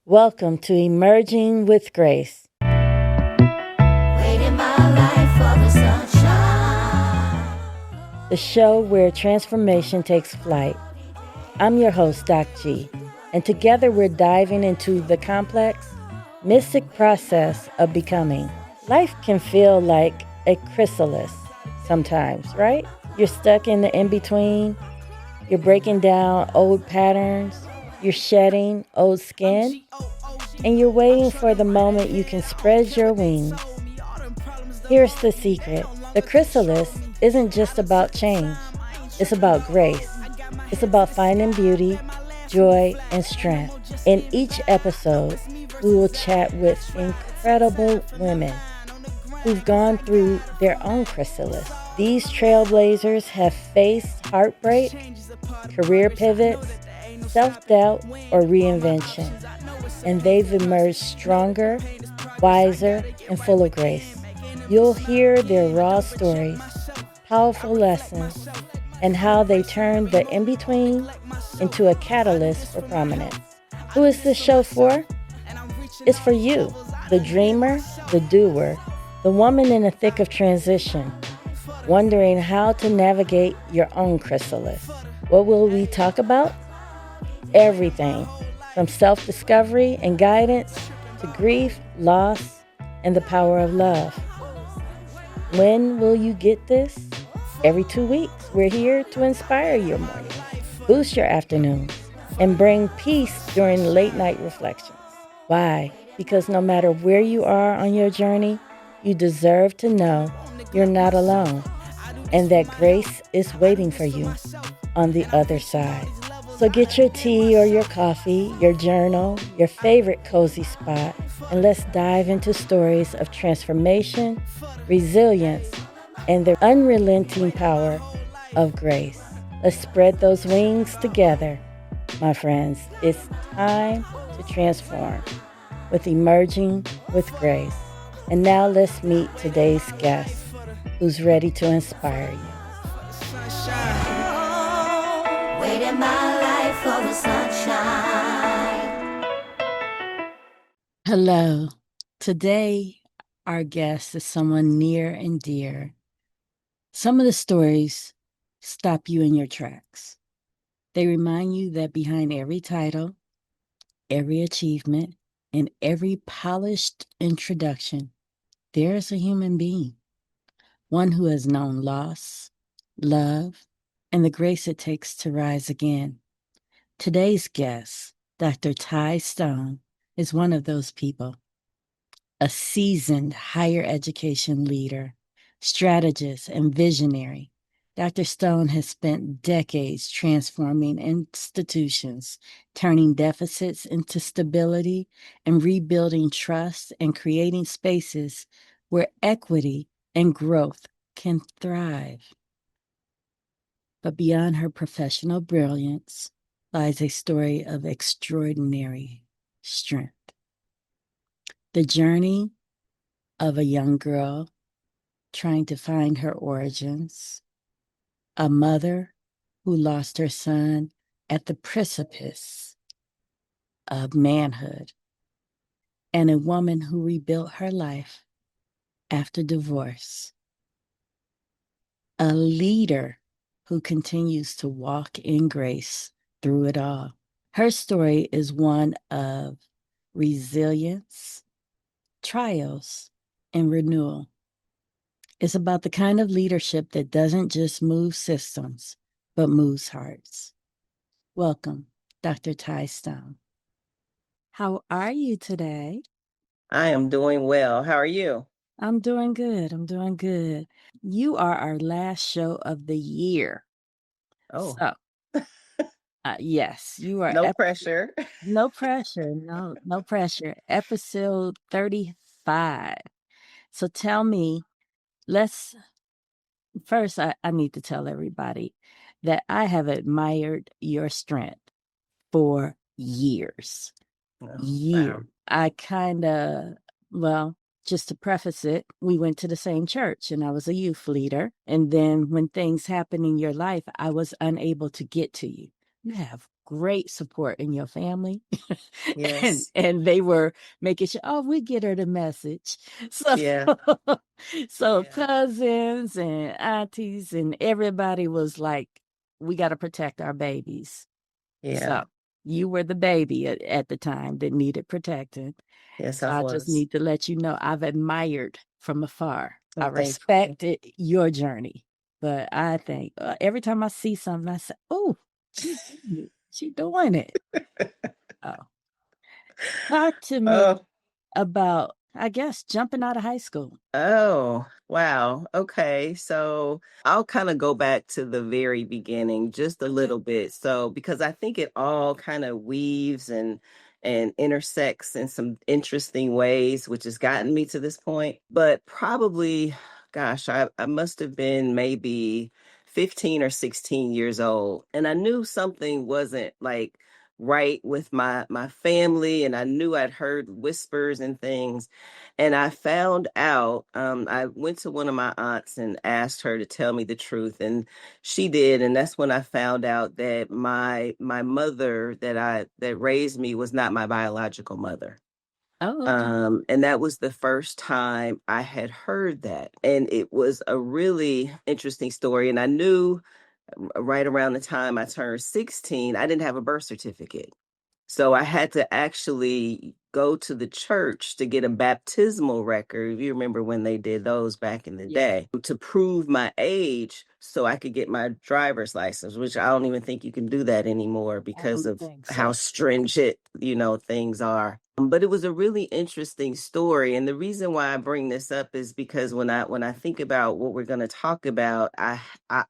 Welcome to Emerging with Grace. Waiting my life for the sunshine. The show where transformation takes flight. I'm your host, Doc G, and together we're diving into the complex, mystic process of becoming. Life can feel like a chrysalis sometimes, right? You're stuck in the in-between. You're breaking down old patterns. You're shedding old skin. And you're waiting for the moment you can spread your wings. Here's the secret. The chrysalis isn't just about change. It's about grace. It's about finding beauty, joy, and strength. In each episode, we will chat with incredible women who've gone through their own chrysalis. These trailblazers have faced heartbreak, career pivots, self-doubt, or reinvention. And they've emerged stronger, wiser, and full of grace. You'll hear their raw stories, powerful lessons, and how they turned the in-between into a catalyst for prominence. Who is this show for? It's for you, the dreamer, the doer, the woman in the thick of transition, wondering how to navigate your own chrysalis. What will we talk about? Everything, from self-discovery and guidance to grief, loss, and the power of love. When will you get this? Every 2 weeks, we're here to inspire your mornings, boost your afternoons, and bring peace during late night reflections. Why? Because no matter where you are on your journey, you deserve to know you're not alone and that grace is waiting for you on the other side. So get your tea or your coffee, your journal, your favorite cozy spot, and let's dive into stories of transformation, resilience, and the unrelenting power of grace. Let's spread those wings together, my friends. It's time to transform with Emerging with Grace. And now let's meet today's guest, who's ready to inspire you. Waiting my life for the sunshine. Hello. Today, our guest is someone near and dear. Some of the stories stop you in your tracks. They remind you that behind every title, every achievement, and every polished introduction, there is a human being, one who has known loss, love, and the grace it takes to rise again. Today's guest, Dr. Ty Stone, is one of those people. A seasoned higher education leader, strategist, and visionary, Dr. Stone has spent decades transforming institutions, turning deficits into stability, and rebuilding trust and creating spaces where equity and growth can thrive. But beyond her professional brilliance lies a story of extraordinary strength. The journey of a young girl trying to find her origins, a mother who lost her son at the precipice of manhood, and a woman who rebuilt her life after divorce, a leader who continues to walk in grace through it all. Her story is one of resilience, trials, and renewal. It's about the kind of leadership that doesn't just move systems, but moves hearts. Welcome, Dr. Ty Stone. How are you today? I am doing well. How are you? I'm doing good. You are our last show of the year. Oh, So, yes, you are. no pressure. No pressure. No pressure. Episode 35. So tell me, first, I need to tell everybody that I have admired your strength for years. Oh, Years. wow. I just to preface it, we went to the same church and I was a youth leader. And then when things happen in your life, I was unable to get to you. You have great support in your family. and Yes. and they were making sure, oh, we get her the message. So Yeah. so Yeah. cousins and aunties and everybody was like, we got to protect our babies. So Yeah. you were the baby at the time that needed protecting. Yes, So I I just was. need to let you know I've admired from afar. I Oh, thank you. respected your journey. But I think every time I see something, I say, oh, she doing it. Oh, talk to me Oh, about, I guess, jumping out of high school. oh, wow. Okay. So I'll kind of go back to the very beginning just a Okay. little bit. So because I think it all kind of weaves and intersects in some interesting ways, which has gotten me to this point. But probably, gosh, I must have been maybe 15 or 16 years old. And I knew something wasn't like right with my family, and I knew I'd heard whispers and things. And I found out, I went to one of my aunts and asked her to tell me the truth, and she did. And that's when I found out that my mother that raised me was not my biological mother. Oh, okay. And that was the first time I had heard that. And it was a really interesting story. And I knew right around the time I turned 16, I didn't have a birth certificate. So I had to actually go to the church to get a baptismal record. If you remember when they did those back in the Yeah, day, to prove my age so I could get my driver's license, which I don't even think you can do that anymore I because don't of think how so. stringent, things are. But it was a really interesting story. And the reason why I bring this up is because when I think about what we're going to talk about, I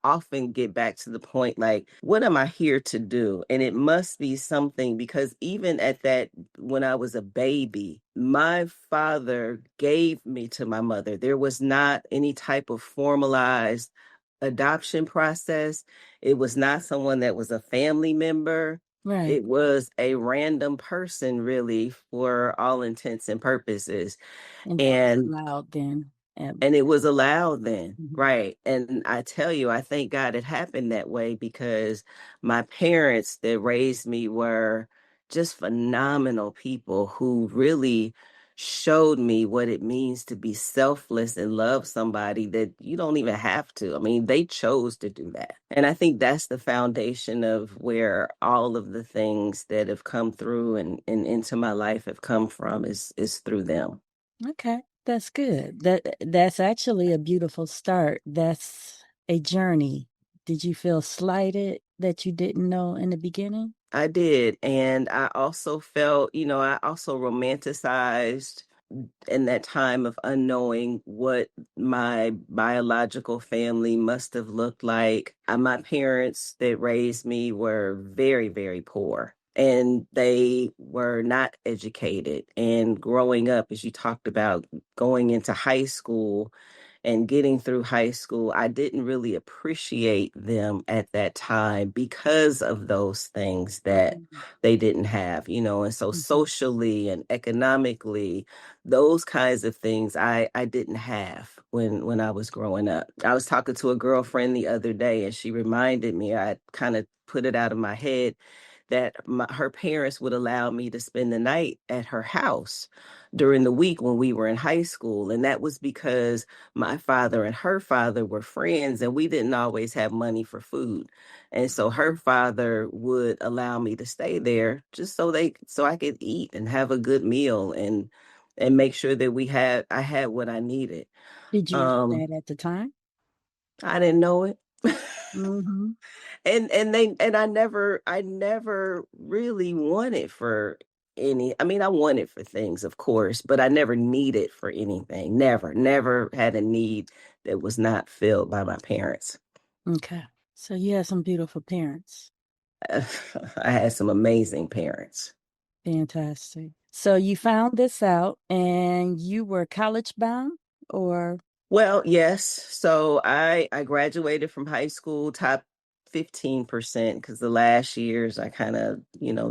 often get back to the point like, what am I here to do? And it must be something because even at that, when I was a baby, my father gave me to my mother. There was not any type of formalized adoption process. It was not someone that was a family member. Right. It was a random person, really, for all intents and purposes. And that was And allowed then. and it was allowed then, Mhm. right? And I tell you, I thank God it happened that way because my parents that raised me were just phenomenal people who really showed me what it means to be selfless and love somebody that you don't even have to. I mean, they chose to do that. And I think that's the foundation of where all of the things that have come through and into my life have come from is through them. Okay, that's good. That's actually a beautiful start. That's a journey. Did you feel slighted that you didn't know in the beginning? I did. And I also felt, I also romanticized in that time of unknowing what my biological family must have looked like. My parents that raised me were very, very poor. And they were not educated. And growing up, as you talked about, going into high school, and getting through high school, I didn't really appreciate them at that time because of those things that Mhm. they didn't have, and so Mhm. socially and economically, those kinds of things I didn't have when I was growing up. I was talking to a girlfriend the other day and she reminded me, I kind of put it out of my head that her parents would allow me to spend the night at her house during the week when we were in high school. And that was because my father and her father were friends and we didn't always have money for food. And so her father would allow me to stay there just so I could eat and have a good meal and make sure that I had what I needed. Did you know Um that at the time? I didn't know it. Mm-hmm. And I never really wanted for I mean, I wanted for things, of course, but I never needed for anything. Never had a need that was not filled by my parents. Okay. So you had some beautiful parents. I had some amazing parents. Fantastic. So you found this out and you were college bound or Well, yes. So I graduated from high school top 15% because the last years I kind of,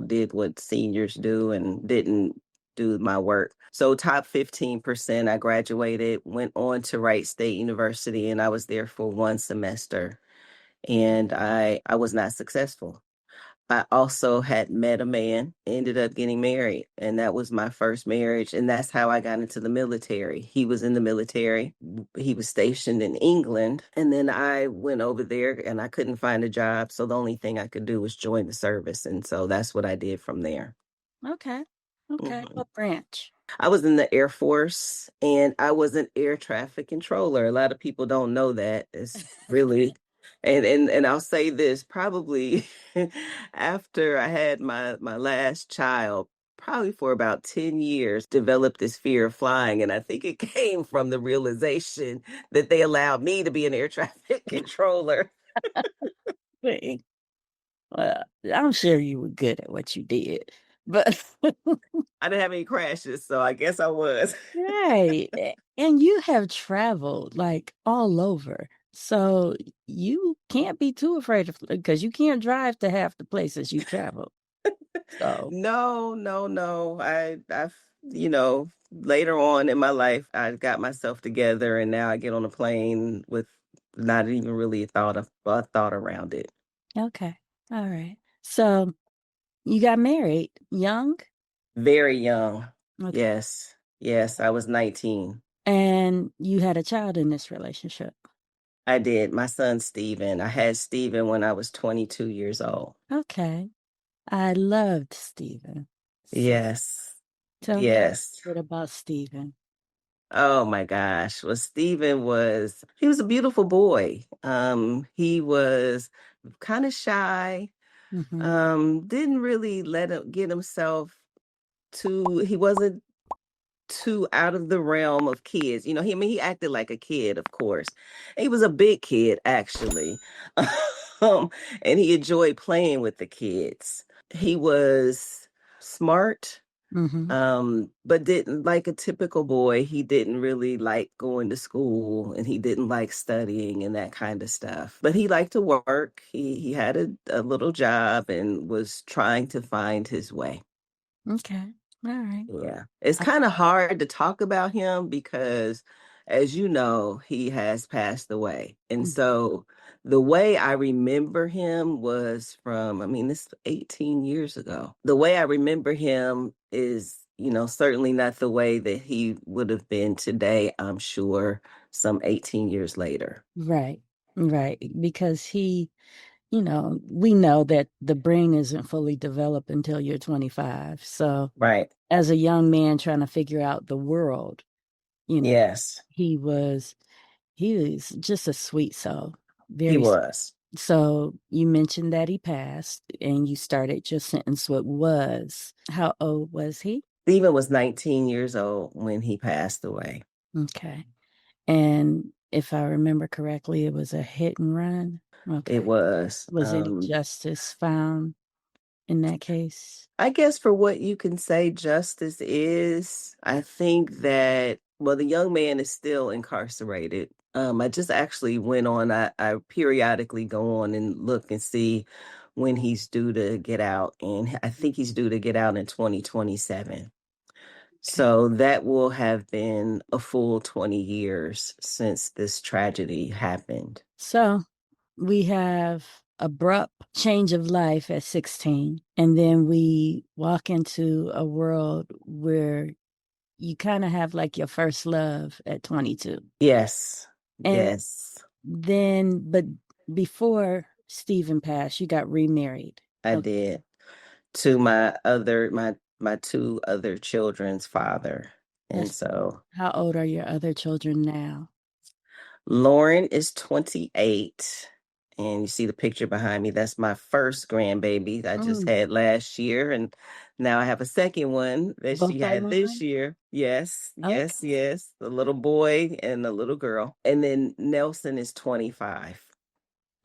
did what seniors do and didn't do my work. So top 15%, I graduated, went on to Wright State University, and I was there for one semester and I was not successful. I also had met a man, ended up getting married, and that was my first marriage. And that's how I got into the military. He was in the military, he was stationed in England. And then I went over there and I couldn't find a job. So the only thing I could do was join the service. And so that's what I did from there. Okay. Okay. Mhm. What branch? I was in the Air Force and I was an air traffic controller. A lot of people don't know that. It's really and I'll say this, probably after I had my last child, probably for about 10 years, developed this fear of flying. And I think it came from the realization that they allowed me to be an air traffic controller. Thing. Well, I'm sure you were good at what you did, but I didn't have any crashes, so I guess I was. right. And you have traveled like all over. So you can't be too afraid of because you can't drive to half the places you travel. So, No, no, no. Later on in my life, I got myself together and now I get on a plane with not even really a thought around it. okay. All right. So you got married young? Very young. Okay. Yes. Yes, I was 19. And you had a child in this relationship. I did. My son, Steven. I had Steven when I was 22 years old. Okay. I loved Stephen. So Yes. tell me a Yes. bit about Stephen. Oh my gosh. Well, he was a beautiful boy. He was kind of shy. Hmm. Didn't really let him get himself he wasn't too out of the realm of kids. He acted like a kid, of course. He was a big kid, actually. Um, and he enjoyed playing with the kids. He was smart, Hmm. but didn't like a typical boy. He didn't really like going to school and he didn't like studying and that kind of stuff. But he liked to work. He had a little job and was trying to find his way. Okay. All right. Yeah. It's I- kind of hard to talk about him because, as you know, he has passed away. And mm, so the way I remember him was this 18 years ago. The way I remember him is, certainly not the way that he would have been today, I'm sure, some 18 years later. Right. Right. Because we know that the brain isn't fully developed until you're 25. So Right. as a young man trying to figure out the world, you know, Yes, he was he was just a sweet soul. he Very was. So you mentioned that he passed and you started your sentence with was. How old was he? Stephen was 19 years old when he passed away. Okay. And if I remember correctly, it was a hit and run. It Okay. was. Was any justice found in that case? I guess for what you can say justice is, I think that, well, the young man is still incarcerated. I just actually I periodically go on and look and see when he's due to get out. And I think he's due to get out in 2027. Okay. So that will have been a full 20 years since this tragedy happened. So we have abrupt change of life at 16, and then we walk into a world where you kind of have like your first love at 22. Yes. And Yes, but before Stephen passed, you got remarried. I Okay. did. To my two other children's father. And That's so how old are your other children now? Lauren is 28. And you see the picture behind me. That's my first grandbaby I just Mm, had last year. And now I have a second one that she both are had this Lauren? year. Yes, Okay. yes, yes. A little boy and a little girl. And then Nelson is 25.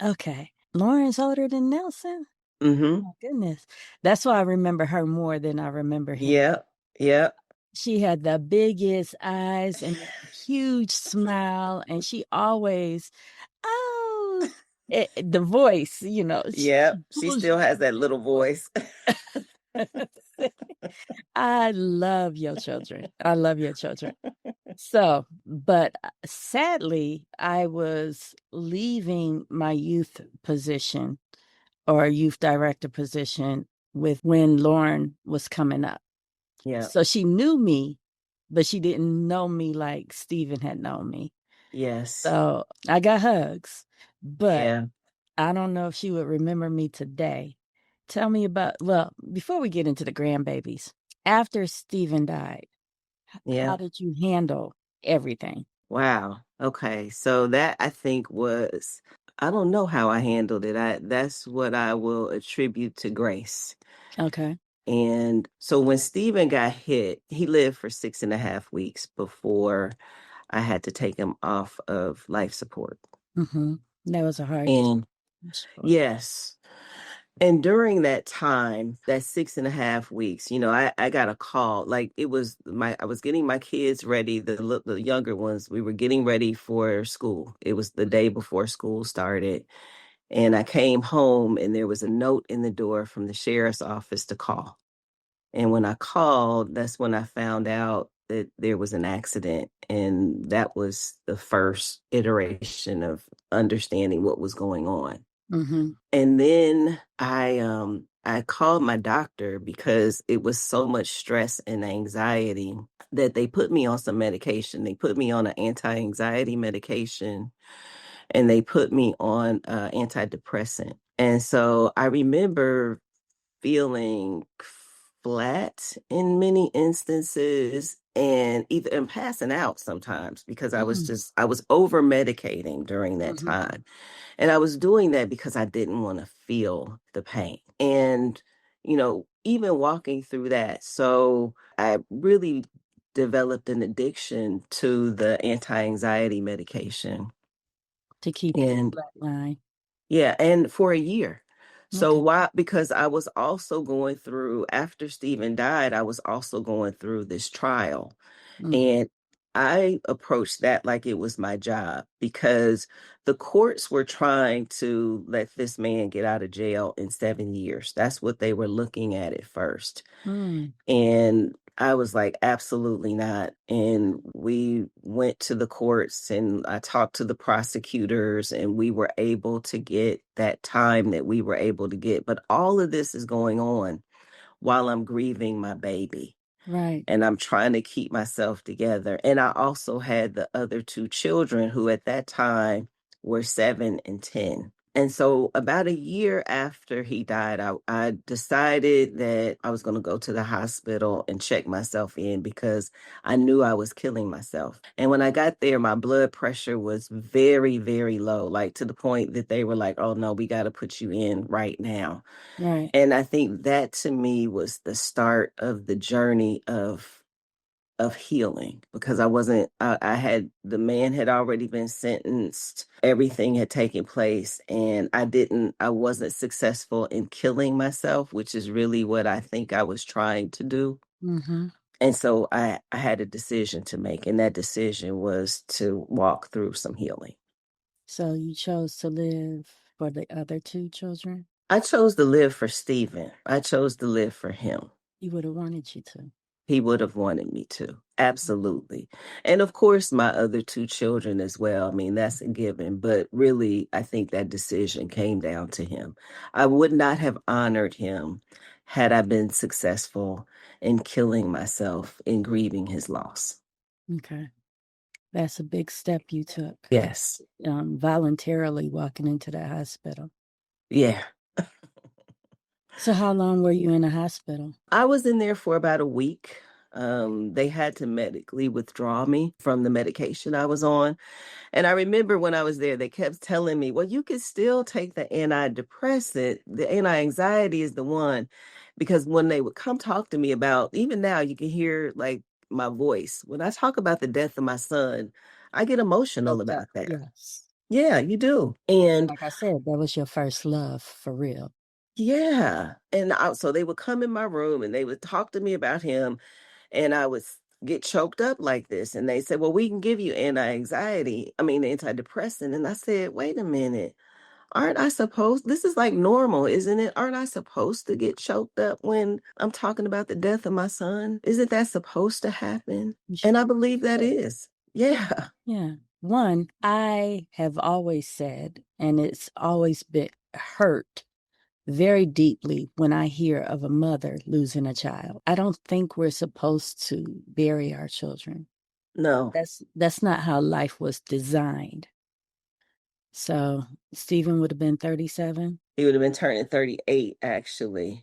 Okay. Lauren's older than Nelson? Mm-hmm. Oh, goodness. That's why I remember her more than I remember him. Yep. Yep. She had the biggest eyes and a huge smile, and she always, oh, the voice, Yep. she She pulls still has that little voice. you. I love your children. I love your children. So, but sadly, I was leaving my youth position or a youth director position with when Lauren was coming up. Yeah. So she knew me, but she didn't know me like Stephen had known me. Yes. So I got hugs, but Yeah. I don't know if she would remember me today. Tell me about, well, before we get into the grandbabies, after Stephen died, Yeah. how did you handle everything? Wow. Okay. So that I think was, I don't know how I handled it. That's what I will attribute to grace. Okay. And so when Stephen got hit, he lived for 6.5 weeks before I had to take him off of life support. Mm-hmm. That was a hard And decision. yes. And during that time, that 6.5 weeks, I got a call. Like it was I was getting my kids ready, the younger ones. We were getting ready for school. It was the day before school started. And I came home and there was a note in the door from the sheriff's office to call. And when I called, that's when I found out that there was an accident. And that was the first iteration of understanding what was going on. Mm-hmm. And then I called my doctor because it was so much stress and anxiety that they put me on some medication. They put me on an anti-anxiety medication and they put me on antidepressant. And so I remember feeling flat in many instances and passing out sometimes because I was over medicating during that Mm-hmm. time. And I was doing that because I didn't want to feel the pain. And, even walking through that. So I really developed an addiction to the anti-anxiety medication. To keep And that line. yeah, and for a year. So Okay. why? Because I was also going through, after Stephen died, I was also going through this trial. Mm-hmm. And I approached that like it was my job because the courts were trying to let this man get out of jail in 7 years. That's what they were looking at first. Mm. And I was like, absolutely not. And we went to the courts and I talked to the prosecutors and we were able to get that time that we were able to get. But all of this is going on while I'm grieving my baby. Right. And I'm trying to keep myself together. And I also had the other two children who at that time were 7 and 10. And so about a year after he died, I decided that I was going to go to the hospital and check myself in because I knew I was killing myself. And when I got there, my blood pressure was very, very low, like to the point that they were like, oh no, we got to put you in right now. Right. And I think that to me was the start of the journey of healing because I had, the man had already been sentenced, everything had taken place, and I wasn't successful in killing myself, which is really what I think I was trying to do. Mm-hmm. And so I had a decision to make, and that decision was to walk through some healing. So you chose to live for the other two children? I chose to live for Stephen. I chose to live for him. He would have wanted you to. He would have wanted me to. Absolutely. And of course, my other two children as well. I mean, that's a given. But really, I think that decision came down to him. I would not have honored him had I been successful in killing myself in grieving his loss. Okay. That's a big step you took. Yes. Voluntarily walking into that hospital. Yeah. So how long were you in the hospital? I was in there for about a week. They had to medically withdraw me from the medication I was on. And I remember when I was there, they kept telling me, well, you can still take the antidepressant. The anti-anxiety is the one. Because when they would come talk to me about, even now, you can hear like my voice. When I talk about the death of my son, I get emotional about that. Yes. Yeah, you do. And Like I said, that was your first love for real. yeah. And so they would come in my room and they would talk to me about him. And I would get choked up like this. And they said, well, we can give you antidepressant. And I said, wait a minute. This is like normal, isn't it? Aren't I supposed to get choked up when I'm talking about the death of my son? Isn't that supposed to happen? And I believe that is. Yeah. Yeah. One, I have always said, and it's always been hurt very deeply when I hear of a mother losing a child. I don't think we're supposed to bury our children. No, That's not how life was designed. So Stephen would have been 37. he would have been turning 38 actually.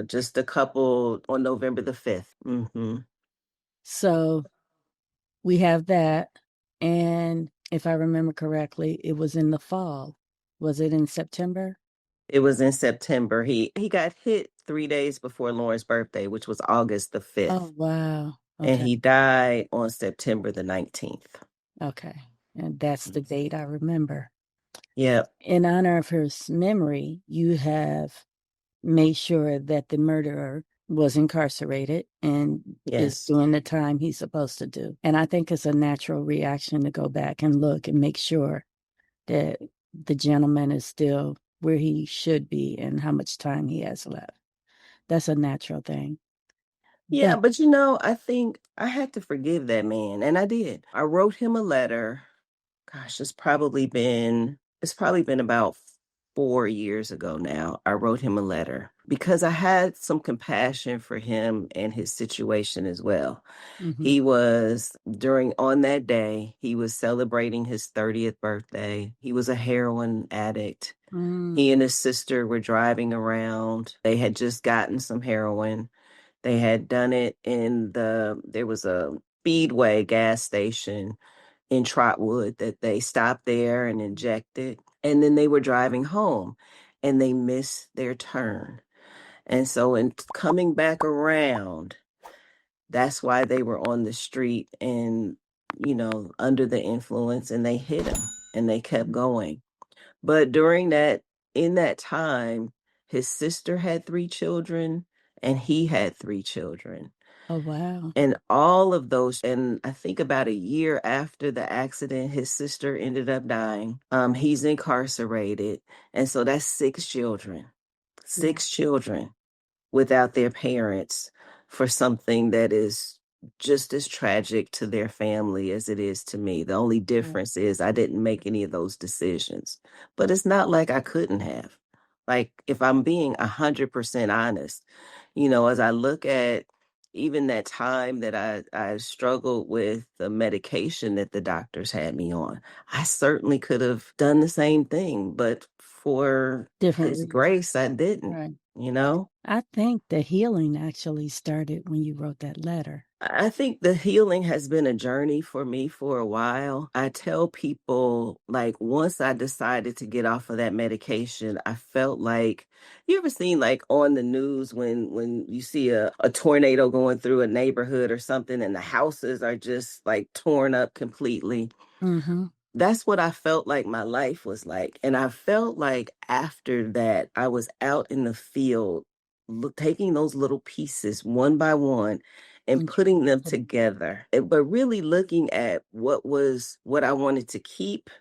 Just a couple on November the 5th. So we have that. And if I remember correctly, it was in the fall. Was it in September? It was in September. He got hit 3 days before Lauren's birthday, which was August the 5th. Oh, wow. And Okay. he died on September the 19th. Okay. And that's the date I remember. Yep. In honor of his memory, you have made sure that the murderer was incarcerated and is Yes. doing the time he's supposed to do. And I think it's a natural reaction to go back and look and make sure that the gentleman is still where he should be and how much time he has left. That's a natural thing. Yeah, But but I think I had to forgive that man, and I did. I wrote him a letter. Gosh, it's probably been about 4 years ago now. I wrote him a letter because I had some compassion for him and his situation as well. mhm, He was on that day, he was celebrating his 30th birthday. He was a heroin addict. mm, He and his sister were driving around. They had just gotten some heroin. They had done it there was a Speedway gas station in Trotwood that they stopped there and injected. And then they were driving home and they missed their turn. And so in coming back around, that's why they were on the street and, under the influence, and they hit him and they kept going. But in that time, his sister had 3 children and he had 3 children. oh, wow. And all of those, and I think about a year after the accident, his sister ended up dying. He's incarcerated. And so that's 6 children, Yeah. 6 children without their parents for something that is just as tragic to their family as it is to me. The only Right. difference is I didn't make any of those decisions. But it's not like I couldn't have. Like, if I'm being 100% honest, as I look at even that time that I struggled with the medication that the doctors had me on, I certainly could have done the same thing, but for Different his reason. grace, I didn't, Right. you know? I think the healing actually started when you wrote that letter. I think the healing has been a journey for me for a while. I tell people, like, once I decided to get off of that medication, I felt like, you ever seen like on the news when you see a tornado going through a neighborhood or something and the houses are just like torn up completely? Mm-hmm. That's what I felt like my life was like. And I felt like after that, I was out in the field, taking those little pieces one by one and And trying putting them to together, but really looking at what I wanted to keep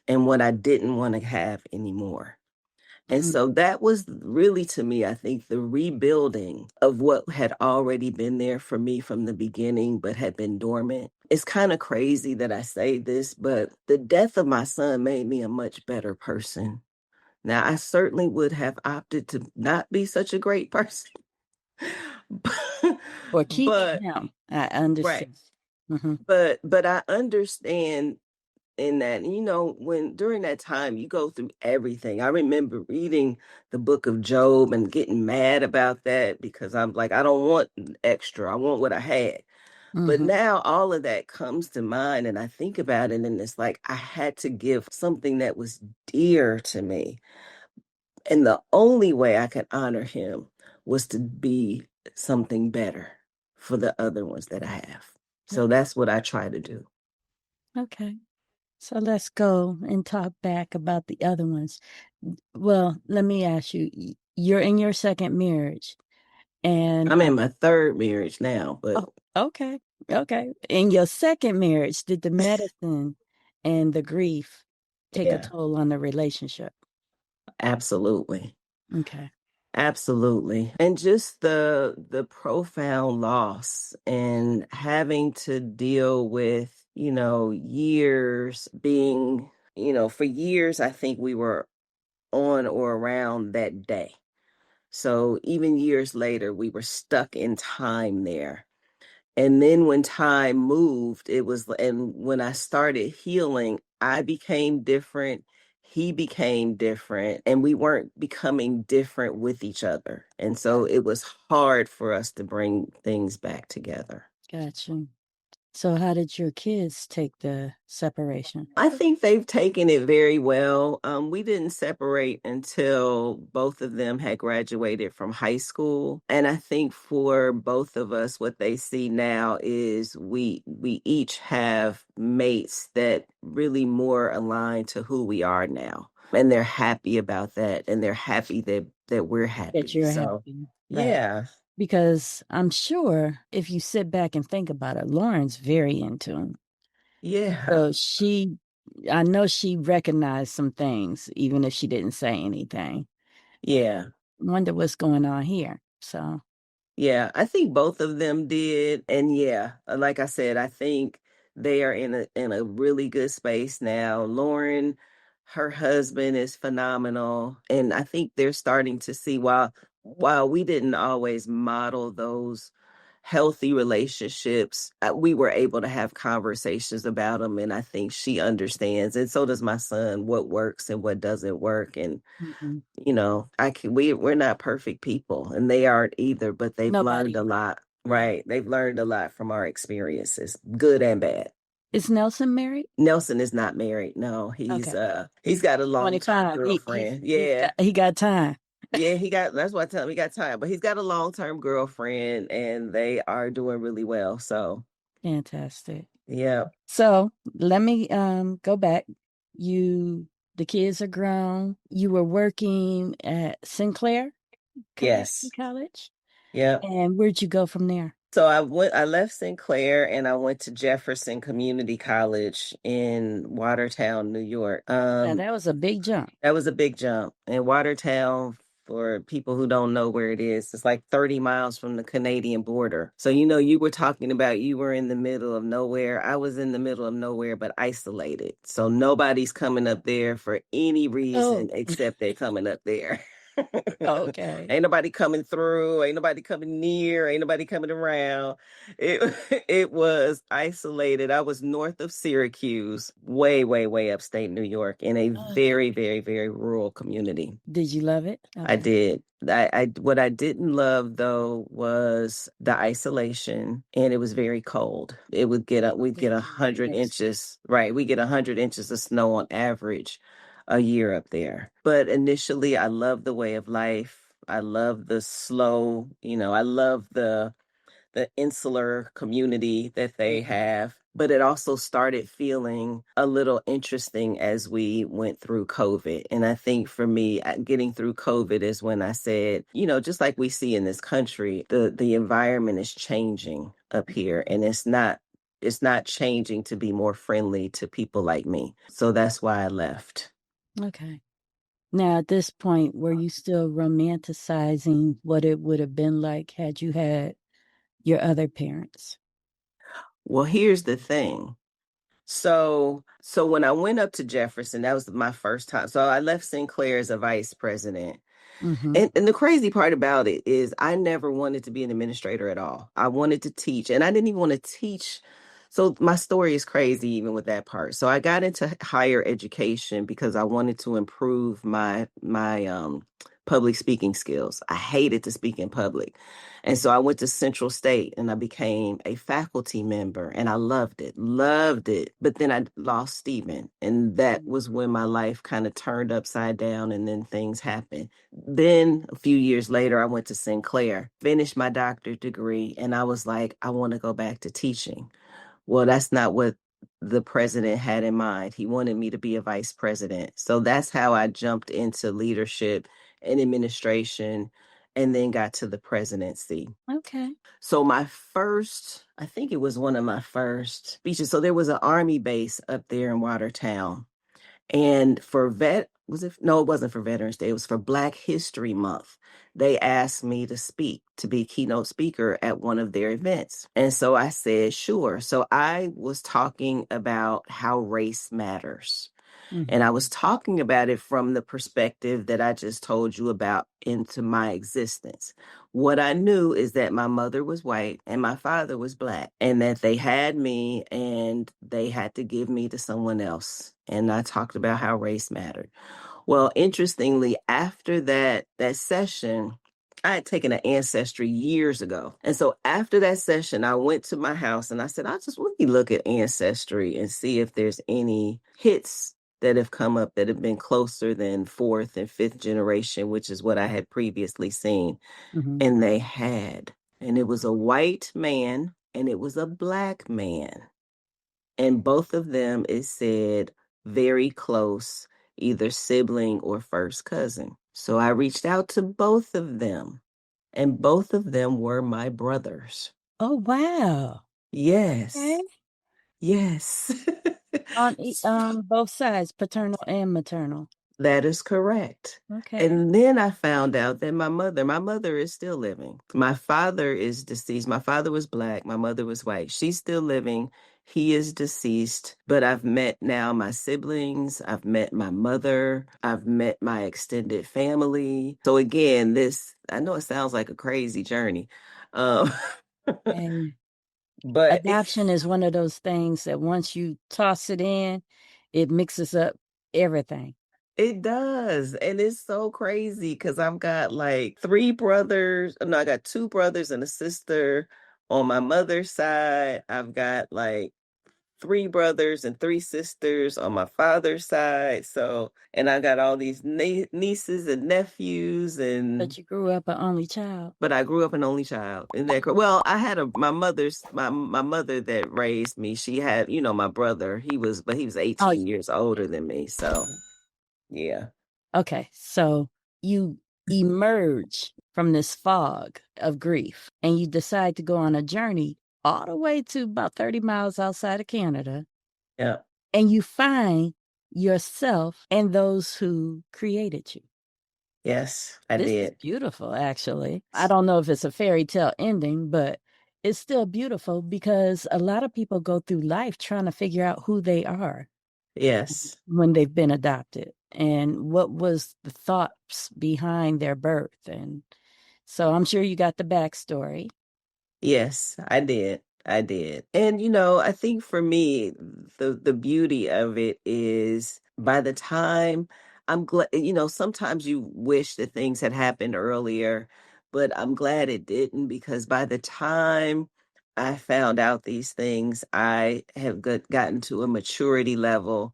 and what I didn't want to have anymore. And mm, so that was really, to me, I think, the rebuilding of what had already been there for me from the beginning, but had been dormant. It's kind of crazy that I say this, but the death of my son made me a much better person. Now, I certainly would have opted to not be such a great person. or keeping but him. I right. understand. Mm-hmm. But I understand in that, when during that time you go through everything. I remember reading the book of Job and getting mad about that because I'm like, I don't want extra, I want what I had. But Mm-hmm. now all of that comes to mind and I think about it, and it's like I had to give something that was dear to me, and the only way I could honor him was to be something better for the other ones that I have. So that's what I try to do. Okay. So let's go and talk back about the other ones. Well, let me ask you, you're in your second marriage and I'm in my third marriage now, but oh, okay. Okay. In your second marriage, did the medicine and the grief take a yeah, toll on the relationship? absolutely. Okay. Absolutely. And just the profound loss and having to deal with, years being, for years I think we were on or around that day. So even years later, we were stuck in time there. And then when time moved, and when I started healing, I became different. He became different, and we weren't becoming different with each other. And so it was hard for us to bring things back together. Gotcha. So how did your kids take the separation? I think they've taken it very well. We didn't separate until both of them had graduated from high school. And I think for both of us, what they see now is we each have mates that really more align to who we are now. And they're happy about that. And they're happy that we're happy. That you're So happy. Right. yeah. Because I'm sure if you sit back and think about it, Lauren's very in tune. Yeah. So I know she recognized some things, even if she didn't say anything. Yeah. Wonder what's going on here. So, Yeah, I think both of them did. And yeah, like I said, I think they are in a really good space now. Lauren, her husband is phenomenal. And I think they're starting to see while we didn't always model those healthy relationships, we were able to have conversations about them. And I think she understands. And so does my son, what works and what doesn't work. And mhm. we're not perfect people, and they aren't either, but they've learned Nobody. a lot. Right, they've learned a lot from our experiences, good and bad. Is Nelson married? Nelson is not married. No, Okay. he's got a long-term 25. girlfriend. Yeah. He got time. Yeah, that's what I tell him, he got time, but he's got a long-term girlfriend, and they are doing really well. So Fantastic. yeah. So let me go back. The kids are grown. You were working at Sinclair Community Yes. College. Yeah. And where'd you go from there? So I left Sinclair and I went to Jefferson Community College in Watertown, New York. Now that was a big jump. That was a big jump. And Watertown, for people who don't know where it is, it's like 30 miles from the Canadian border. So, you were talking about you were in the middle of nowhere. I was in the middle of nowhere, but isolated. So nobody's coming up there for any reason except they're coming up there. Okay. Ain't nobody coming through, ain't nobody coming near, ain't nobody coming around. It it was isolated. I was north of Syracuse, way, way, way upstate New York, in a very, very, very rural community. Did you love it? I did. What I didn't love though was the isolation, and it was very cold. We'd get 100 inches, right? We get 100 inches of snow on average a year up there. But initially, I loved the way of life. I love the slow, I love the insular community that they have. But it also started feeling a little interesting as we went through COVID. And I think for me, getting through COVID is when I said, just like we see in this country, the environment is changing up here, and it's not changing to be more friendly to people like me. So that's why I left. Okay. Now, at this point, were you still romanticizing what it would have been like had you had your other parents? Well, here's the thing. So when I went up to Jefferson, that was my first time. So I left Sinclair as a vice president. Mm-hmm. And the crazy part about it is I never wanted to be an administrator at all. I wanted to teach, and I didn't even want to teach. So my story is crazy even with that part. So I got into higher education because I wanted to improve my public speaking skills. I hated to speak in public. And so I went to Central State and I became a faculty member, and I loved it, loved it. But then I lost Stephen, and that was when my life kind of turned upside down, and then things happened. Then a few years later, I went to Sinclair, finished my doctorate degree, and I was like, I want to go back to teaching. Well, that's not what the president had in mind. He wanted me to be a vice president. So that's how I jumped into leadership and administration, and then got to the presidency. Okay. So I think it was one of my first speeches. So there was an army base up there in Watertown. And no, it wasn't for Veterans Day. It was for Black History Month. They asked me to be keynote speaker at one of their events. And so I said, sure. So I was talking about how race matters. And I Mhm. was talking about it from the perspective that I just told you about into my existence. What I knew is that my mother was white and my father was black, and that they had me and they had to give me to someone else. And I talked about how race mattered. Well, interestingly, after that session, I had taken an ancestry years ago. And so after that session, I went to my house and I said, I just let me look at ancestry and see if there's any hits that have come up that have been closer than fourth and fifth generation, which is what I had previously seen. Mhm. And they had. And it was a white man and it was a black man. And both of them, it said very close, either sibling or first cousin. So I reached out to both of them, and both of them were my brothers. Oh, wow. Yes. Okay. Yes. On both sides, paternal and maternal. That is correct. Okay. And then I found out that my mother is still living. My father is deceased. My father was black. My mother was white. She's still living. He is deceased. But I've met now my siblings. I've met my mother. I've met my extended family. So again, I know it sounds like a crazy journey. Um, And but adoption is one of those things that once you toss it in, it mixes up everything. it does. And it's so crazy because I've got like three brothers. No, I got two brothers and a sister on my mother's side. I've got like three brothers and three sisters on my father's side. So, and I got all these nieces and nephews, But and you grew up an only child. but I grew up an only child. Well, I had my mother that raised me. She had, my brother. He was Oh, 18 years older than me. So, yeah. yeah. Okay. So you emerge from this fog of grief and you decide to go on a journey all the way to about 30 miles outside of Canada, Yeah. and you find yourself and those who created you. Yes, I This is did. beautiful, actually. I don't know if it's a fairy tale ending, but it's still beautiful because a lot of people go through life trying to figure out who they are Yes. when they've been adopted and what was the thoughts behind their birth. And so I'm sure you got the backstory. Yes, I did. I did. And I think for me, the beauty of it is by the time I'm glad, sometimes you wish that things had happened earlier, but I'm glad it didn't because by the time I found out these things, I have gotten to a maturity level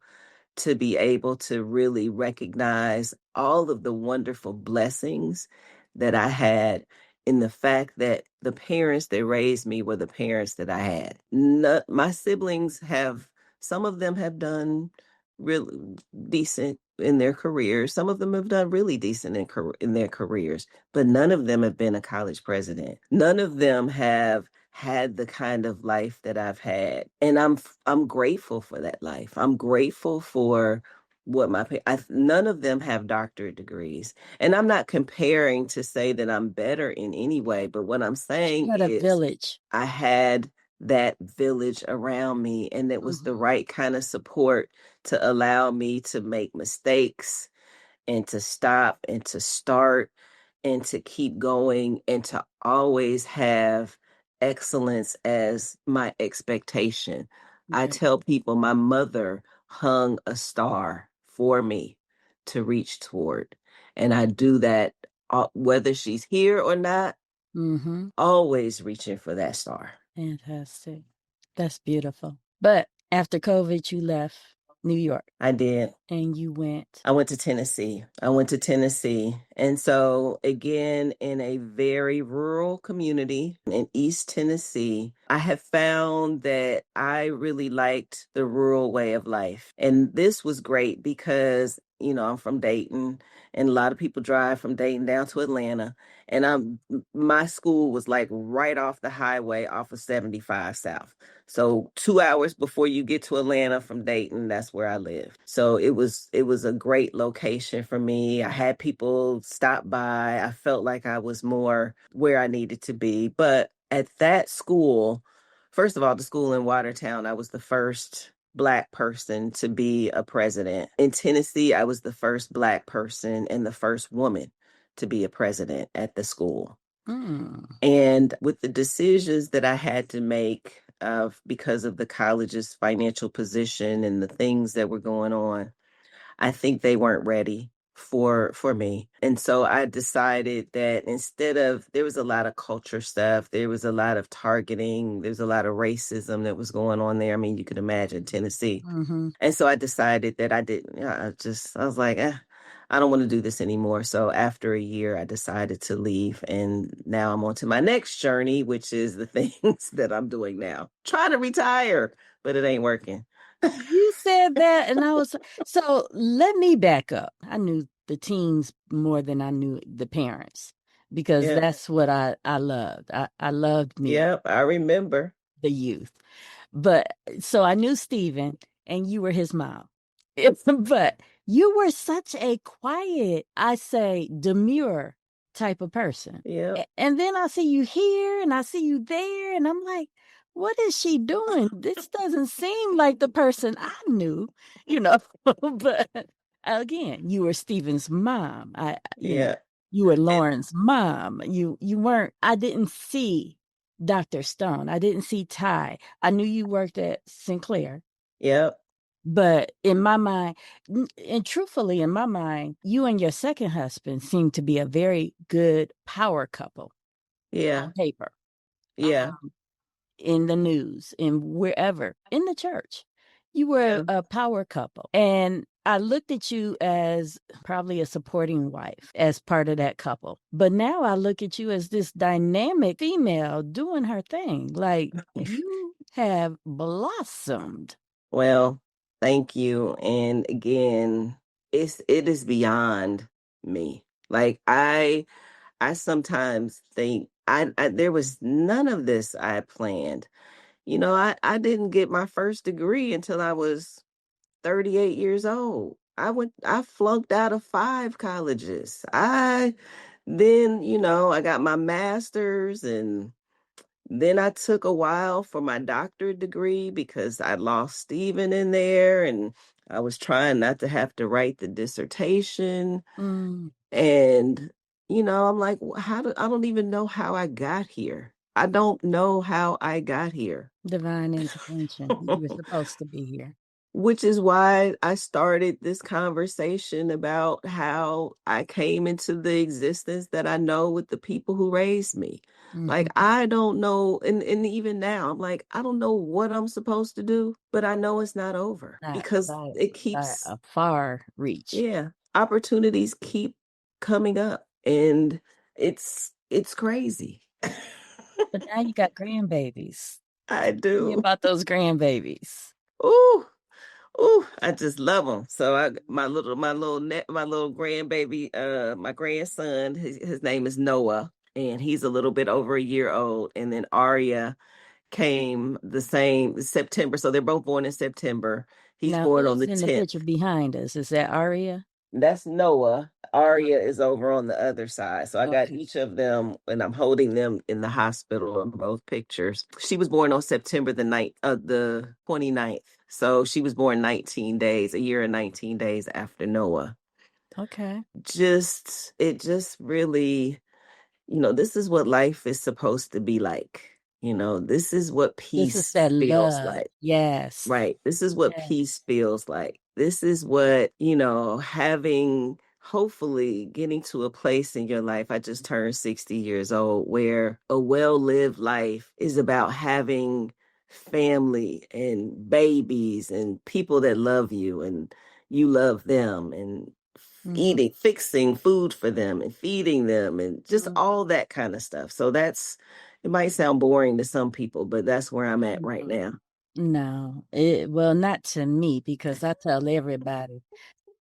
to be able to really recognize all of the wonderful blessings that I had in the fact that the parents that raised me were the parents that I had. My siblings some of them have done really decent in their careers. Some of them have done really decent in their careers, but none of them have been a college president. None of them have had the kind of life that I've had. And I'm grateful for that life. I'm grateful for what none of them have doctorate degrees. And I'm not comparing to say that I'm better in any way, but what I'm saying You had a is village. I had that village around me and it was the Mhm. right kind of support to allow me to make mistakes and to stop and to start and to keep going and to always have excellence as my expectation. I Right. tell people my mother hung a star for me to reach toward. And I do that whether she's here or not, Mm-hmm. always reaching for that star. Fantastic. That's beautiful. But after COVID, you left New York I did. and you went. I went to Tennessee. I went to Tennessee. And so, again, in a very rural community in East Tennessee, I have found that I really liked the rural way of life. And this was great because, I'm from Dayton and a lot of people drive from Dayton down to Atlanta. And my school was like right off the highway off of 75 South. So 2 hours before you get to Atlanta from Dayton, that's where I lived. So it was a great location for me. I had people stop by. I felt like I was more where I needed to be. But at that school, first of all, the school in Watertown, I was the first Black person to be a president. In Tennessee, I was the first Black person and the first woman to be a president at the school. Mm. And with the decisions that I had to make because of the college's financial position and the things that were going on, I think they weren't ready for me. And so I decided that instead of, there was a lot of culture stuff, there was a lot of targeting, there's a lot of racism that was going on there. I mean, you could imagine Tennessee. Mm-hmm. And so I decided that I didn't, I was like, I don't want to do this anymore. So after a year, I decided to leave. And now I'm on to my next journey, which is the things that I'm doing now. Try to retire, but it ain't working. You said that, and I was so. Let me back up. I knew the teens more than I knew the parents because Yeah. that's what I loved. I loved me, Yep. I remember. the youth. But so I knew Stephen, and you were his mom. But you were such a quiet, I say, demure type of person. Yep. And then I see you here and I see you there, and I'm like, what is she doing? This doesn't seem like the person I knew, you know. But again, you were Stephen's mom. Yeah. You were Lauren's mom. You weren't, I didn't see Dr. Stone. I didn't see Ty. I knew you worked at Sinclair. Yep. But in my mind, and truthfully, in my mind, you and your second husband seem to be a very good power couple Yeah. on paper, Yeah. in the news, and wherever, in the church. You were Yeah. a power couple. And I looked at you as probably a supporting wife as part of that couple. But now I look at you as this dynamic female doing her thing. Like you have blossomed. Well, thank you. And again, it is beyond me. Like I sometimes think I there was none of this I planned. I didn't get my first degree until I was 38 years old. I flunked out of 5 colleges. I got my master's, and then I took a while for my doctorate degree because I lost Stephen in there, and I was trying not to have to write the dissertation. Mm, And I'm like, I don't even know how I got here. I don't know how I got here. divine intervention. You were supposed to be here. Which is why I started this conversation about how I came into the existence that I know with the people who raised me. Like, Mhm. I don't know, and even now, I'm like, I don't know what I'm supposed to do, but I know it's not over Not because by, it by keeps, a far reach. yeah, opportunities keep coming up, and it's crazy. But now you got grandbabies. I Tell me do. about those grandbabies. Ooh. Ooh, I just love them. So my little grandbaby, my grandson, his name is Noah, and he's a little bit over a year old. And then Arya came the same September, so they're both born in September. He's Now, born on who's the in the picture 10th. behind us? Is that Aria? That's Noah. Arya is over on the other side. So I got Okay. each of them, and I'm holding them in the hospital in both pictures. She was born on September the 29th. So she was born 19 days, a year and 19 days after Noah. Okay. It just really, this is what life is supposed to be like. This is what This is peace that feels love. like. Yes. Right. This is what Yes. peace feels like. This is what, having, hopefully getting to a place in your life. I just turned 60 years old, where a well-lived life is about having family and babies and people that love you and you love them, and Mhm. fixing food for them and feeding them and just Mhm. all that kind of stuff. So it might sound boring to some people, but that's where I'm at right Mhm. now. No, well, not to me because I tell everybody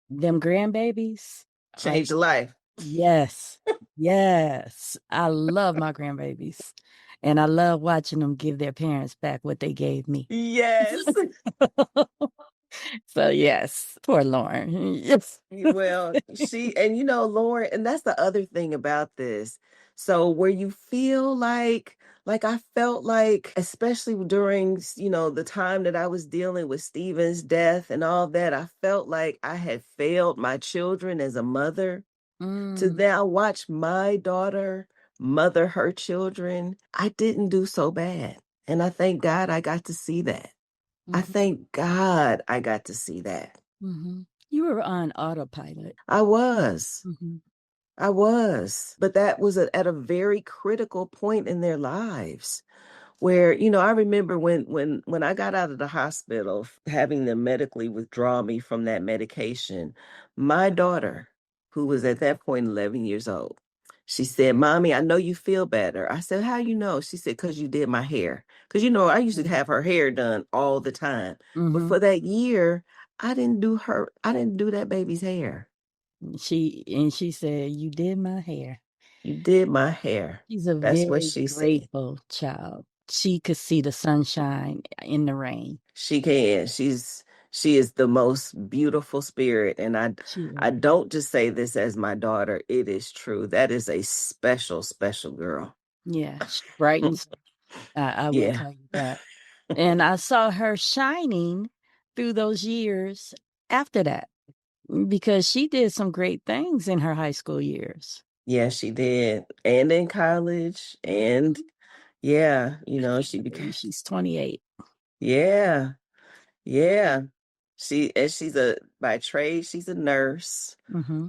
them grandbabies are Change your life. yes, yes. I love my grandbabies, and I love watching them give their parents back what they gave me. Yes. So yes, poor Lauren. Yes. Well, and Lauren, and that's the other thing about this. So where you feel like I felt like, especially during, the time that I was dealing with Stephen's death and all that, I felt like I had failed my children as a mother. To Mm, now watch my daughter mother her children, I didn't do so bad. And I thank God I got to see that. I mhm, thank God I got to see that. mhm. You were on autopilot. I was. Mhm, I was. But that was at a very critical point in their lives where, I remember when I got out of the hospital, having them medically withdraw me from that medication, my daughter, who was at that point 11 years old, she said, "Mommy, I know you feel better." I said, "How you know?" She said, "Because you did my hair." Because I used to have her hair done all the time. But mhm. for that year, I didn't do that baby's hair. She said, "You did my hair." You did my hair. She's a That's what very she said. grateful child. She could see the sunshine in the rain. She can. She is the most beautiful spirit. And She I is. don't just say this as my daughter. It is true. That is a special, special girl. Yeah, she brightens. I will Yeah. tell you that. And I saw her shining through those years after that because she did some great things in her high school years. Yeah, she did. And in college. And yeah, she became, She's 28. yeah, yeah. She's by trade, she's a nurse. Mm-hmm.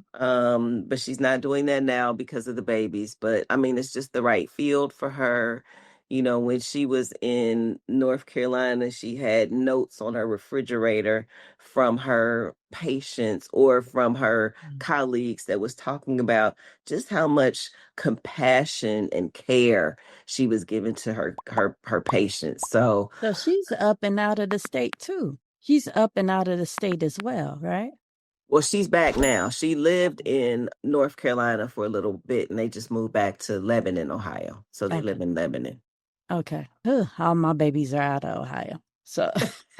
But she's not doing that now because of the babies. But I mean, it's just the right field for her. When she was in North Carolina, she had notes on her refrigerator from her patients or from her colleagues that was talking about just how much compassion and care she was giving to her patients. So, So she's up and out of the state too. She's up and out of the state as well, right? well, she's back now. She lived in North Carolina for a little bit and they just moved back to Lebanon, Ohio. So they live Okay. in Lebanon. Okay. Ugh, all my babies are out of Ohio. So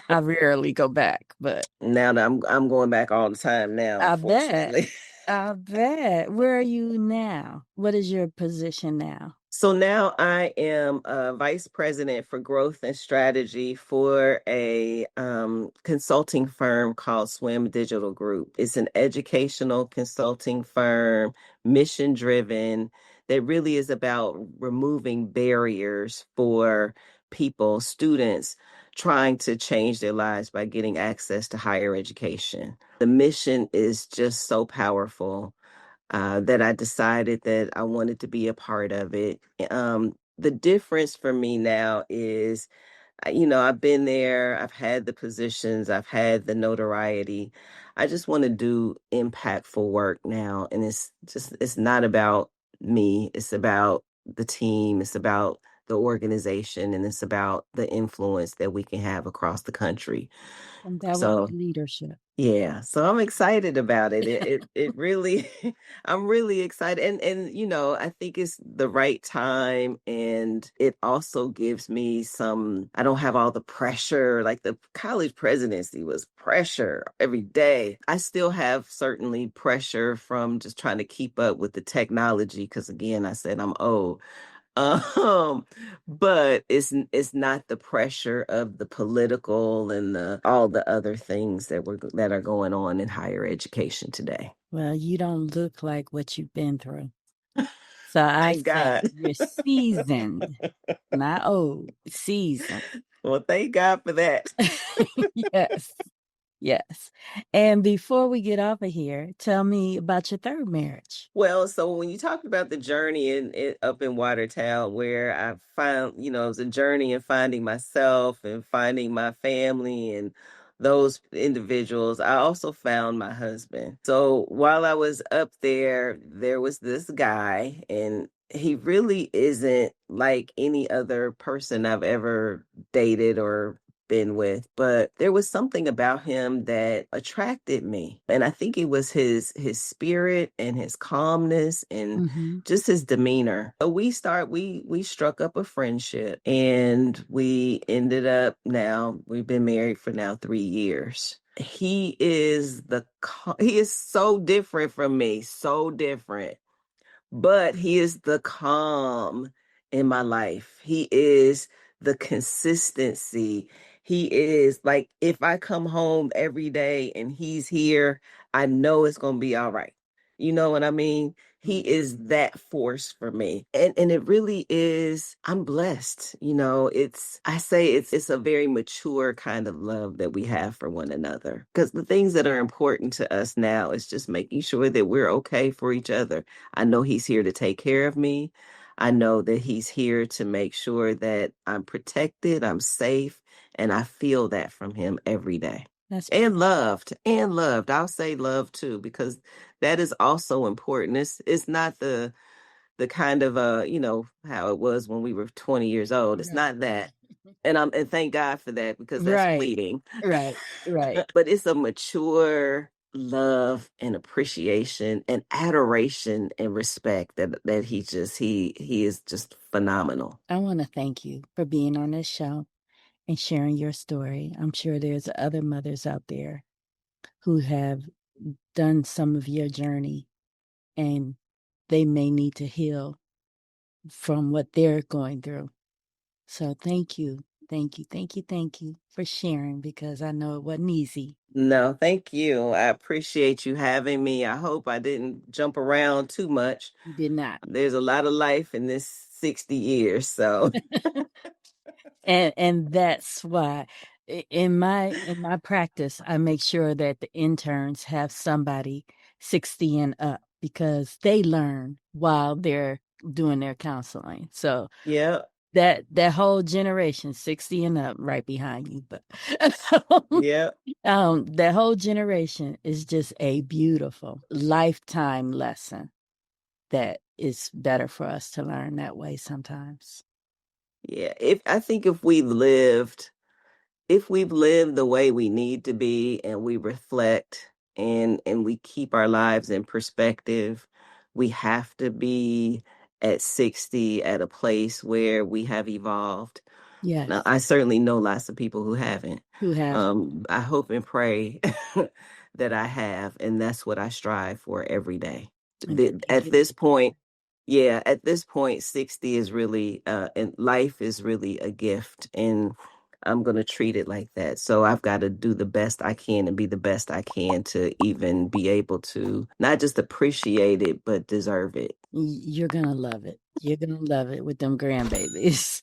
I rarely go back, but Now that I'm going back all the time now, I bet. unfortunately. I bet. Where are you now? What is your position now? So now I am a vice president for growth and strategy for a consulting firm called Swim Digital Group. It's an educational consulting firm, mission driven, that really is about removing barriers for people, students trying to change their lives by getting access to higher education. The mission is just so powerful that I decided that I wanted to be a part of it. The difference for me now is, I've been there, I've had the positions, I've had the notoriety. I just want to do impactful work now. And it's not about me, it's about the team, it's about the organization, and it's about the influence that we can have across the country. And that would be So, leadership. yeah, so I'm excited about it. It really I'm really excited. And I think it's the right time, and it also gives me I don't have all the pressure. Like the college presidency was pressure every day. I still have certainly pressure from just trying to keep up with the technology because again, I said I'm old. Um, but it's not the pressure of the political and the all the other things that are going on in higher education today. Well, you don't look like what you've been through. So I Thank say God. you're seasoned, not old, seasoned. Well, thank God for that. Yes. Yes. And before we get off of here, tell me about your third marriage. Well, so when you talk about the journey up in Watertown, where I found, it was a journey in finding myself and finding my family and those individuals, I also found my husband. So while I was up there, there was this guy, and he really isn't like any other person I've ever dated or been with, but there was something about him that attracted me. And I think it was his spirit and his calmness and Mm-hmm. just his demeanor. So we struck up a friendship, and we ended up, now we've been married for now 3 years. He is so different from me, so different, but he is the calm in my life. He is the consistency. He is like, if I come home every day and he's here, I know it's going to be all right. You know what I mean? He is that force for me. And it really is, I'm blessed. I say it's a very mature kind of love that we have for one another. Because the things that are important to us now is just making sure that we're okay for each other. I know he's here to take care of me. I know that he's here to make sure that I'm protected, I'm safe, and I feel that from him every day. That's And loved, and loved. I'll say love too, because that is also important. It's not the kind of how it was when we were 20 years old. It's not that. And thank God for that, because that's right, fleeting. right, right. But it's a mature love and appreciation and adoration and respect that he is just phenomenal. I want to thank you for being on this show and sharing your story. I'm sure there's other mothers out there who have done some of your journey, and they may need to heal from what they're going through. So thank you. Thank you. Thank you. Thank you for sharing, because I know it wasn't easy. No, thank you. I appreciate you having me. I hope I didn't jump around too much. You did not. There's a lot of life in this 60 years, so And that's why in my practice, I make sure that the interns have somebody 60 and up, because they learn while they're doing their counseling. So yeah, that whole generation 60 and up right behind you, but yeah. that whole generation is just a beautiful lifetime lesson that is better for us to learn that way sometimes. Yeah, if we've lived the way we need to be, and we reflect, and we keep our lives in perspective, we have to be at 60 at a place where we have evolved. Now, Yes. I certainly know lots of people who haven't. Who have. I hope and pray that I have, and that's what I strive for every day. And At continue. this point, yeah, at this point, 60 is really, and life is really a gift, and I'm going to treat it like that. So I've got to do the best I can and be the best I can to even be able to not just appreciate it, but deserve it. You're gonna love it. You're gonna love it with them grandbabies.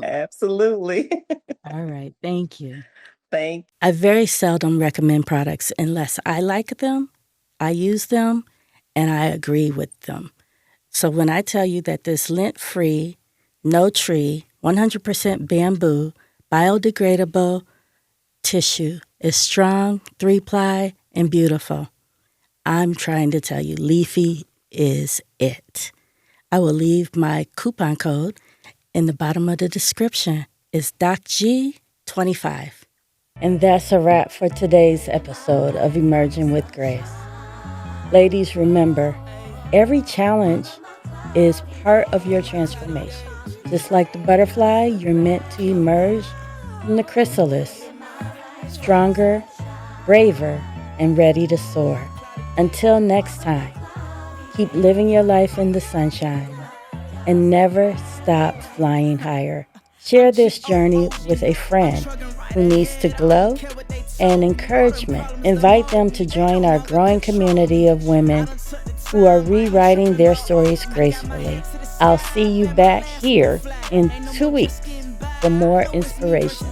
Absolutely. All right. Thank you. Thank I very seldom recommend products unless I like them, I use them, and I agree with them. So when I tell you that this lint-free, no tree, 100% bamboo, biodegradable tissue is strong, 3-ply, and beautiful, I'm trying to tell you Leafy is it. I will leave my coupon code in the bottom of the description. It's DocG25. And that's a wrap for today's episode of Emerging with Grace. Ladies, remember, every challenge is part of your transformation. Just like the butterfly, you're meant to emerge from the chrysalis, stronger, braver, and ready to soar. Until next time, keep living your life in the sunshine and never stop flying higher. Share this journey with a friend who needs to glow and encouragement. Invite them to join our growing community of women who are rewriting their stories gracefully. I'll see you back here in 2 weeks for more inspiration,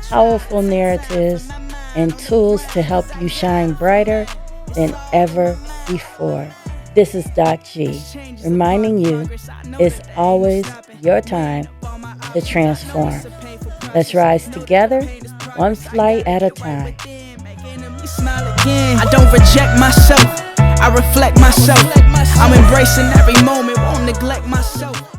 powerful narratives, and tools to help you shine brighter than ever before. This is Doc G, reminding you it's always your time to transform. Let's rise together, one flight at a time. I don't reject myself, I reflect myself. I'm embracing every moment, won't neglect myself.